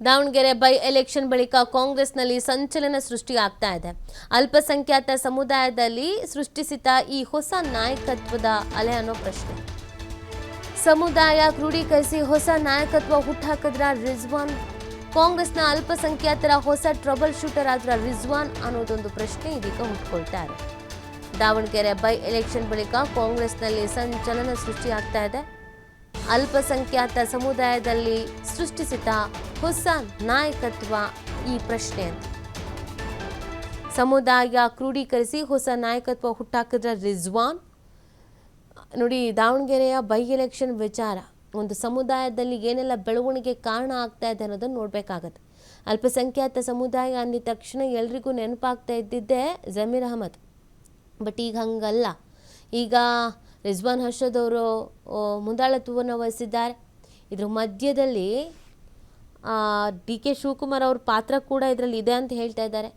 Davanagere by election ಬಳಿಕ ಕಾಂಗ್ರೆಸ್ನಲ್ಲಿ ಸಂಚಲನ ಸೃಷ್ಟಿಯಾಗ್ತಾ ಇದೆ. ಅಲ್ಪಸಂಖ್ಯಾತ ಸಮುದಾಯದಲ್ಲಿ ಸೃಷ್ಟಿಸಿದ ಈ ಹೊಸ ನಾಯಕತ್ವದ ಅಲೆ ಅನ್ನೋ ಪ್ರಶ್ನೆ. ಸಮುದಾಯ ಕ್ರೋಢೀಕರಿಸಿ ಹೊಸ ನಾಯಕತ್ವ ಹುಟ್ಟಾಕಿದ್ರ ರಿಜ್ವಾನ್, ಕಾಂಗ್ರೆಸ್ನ ಅಲ್ಪಸಂಖ್ಯಾತರ ಹೊಸ ಟ್ರಬಲ್ ಶೂಟರ್ ಆದ್ರ ರಿಜ್ವಾನ್ ಅನ್ನೋದೊಂದು ಪ್ರಶ್ನೆ ಇದೀಗ ಹುಟ್ಟುಕೊಳ್ತಾ ಇದೆ. ದಾವಣಗೆರೆ ಬೈ ಎಲೆಕ್ಷನ್ ಬಳಿಕ ಕಾಂಗ್ರೆಸ್ನಲ್ಲಿ ಸಂಚಲನ ಸೃಷ್ಟಿಯಾಗ್ತಾ ಇದೆ. ಅಲ್ಪಸಂಖ್ಯಾತ ಸಮುದಾಯದಲ್ಲಿ ಸೃಷ್ಟಿಸಿದ ಹೊಸ ನಾಯಕತ್ವ ಈ ಪ್ರಶ್ನೆ ಅಂತ. ಸಮುದಾಯ ಕ್ರೋಢೀಕರಿಸಿ ಹೊಸ ನಾಯಕತ್ವ ಹುಟ್ಟಾಕಿದ್ರ ರಿಜ್ವಾನ್. ನೋಡಿ, ದಾವಣಗೆರೆಯ ಬೈ ಎಲೆಕ್ಷನ್ ವಿಚಾರ, ಒಂದು ಸಮುದಾಯದಲ್ಲಿ ಏನೆಲ್ಲ ಬೆಳವಣಿಗೆ ಕಾರಣ ಆಗ್ತಾ ಇದೆ ಅನ್ನೋದನ್ನು ನೋಡಬೇಕಾಗತ್ತೆ. ಅಲ್ಪಸಂಖ್ಯಾತ ಸಮುದಾಯ ಅಂದಿದ ತಕ್ಷಣ ಎಲ್ರಿಗೂ ನೆನಪಾಗ್ತಾ ಇದ್ದಿದ್ದೇ ಜಮೀರ್ ಅಹಮದ್. ಬಟ್ ಈಗ ಹಂಗಲ್ಲ. ಈಗ ರಿಜ್ವಾನ್ ಅರ್ಷದ್ ಅವರು ಮುಂದಾಳತ್ವವನ್ನು ವಹಿಸಿದ್ದಾರೆ. ಇದರ ಮಧ್ಯದಲ್ಲಿ ಡಿ.ಕೆ. ಶಿವಕುಮಾರ್ ಅವ್ರ ಪಾತ್ರ ಕೂಡ ಇದರಲ್ಲಿ ಇದೆ ಅಂತ ಹೇಳ್ತಾ ಇದ್ದಾರೆ.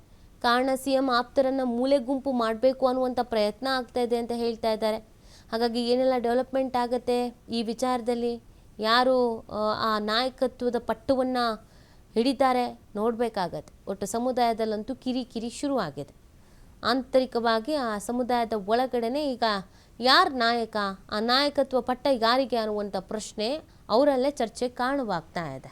ಕಾರಣ CM ಆಪ್ತರನ್ನು ಮೂಲೆ ಗುಂಪು ಮಾಡಬೇಕು ಅನ್ನುವಂಥ ಪ್ರಯತ್ನ ಆಗ್ತಾ ಇದೆ ಅಂತ ಹೇಳ್ತಾ ಇದ್ದಾರೆ. ಹಾಗಾಗಿ ಏನೆಲ್ಲ ಡೆವಲಪ್ಮೆಂಟ್ ಆಗುತ್ತೆ ಈ ವಿಚಾರದಲ್ಲಿ, ಯಾರು ಆ ನಾಯಕತ್ವದ ಪಟ್ಟವನ್ನು ಹಿಡಿತಾರೆ ನೋಡಬೇಕಾಗತ್ತೆ. ಒಟ್ಟು ಸಮುದಾಯದಲ್ಲಂತೂ ಕಿರಿಕಿರಿ ಶುರುವಾಗಿದೆ. ಆಂತರಿಕವಾಗಿ ಆ ಸಮುದಾಯದ ಒಳಗಡೆನೆ ಈಗ ಯಾರು ನಾಯಕ, ಆ ನಾಯಕತ್ವ ಪಟ್ಟ ಯಾರಿಗೆ ಅನ್ನುವಂಥ ಪ್ರಶ್ನೆ ಅವರಲ್ಲೇ ಚರ್ಚೆ ಕಾರಣವಾಗ್ತಾ ಇದೆ.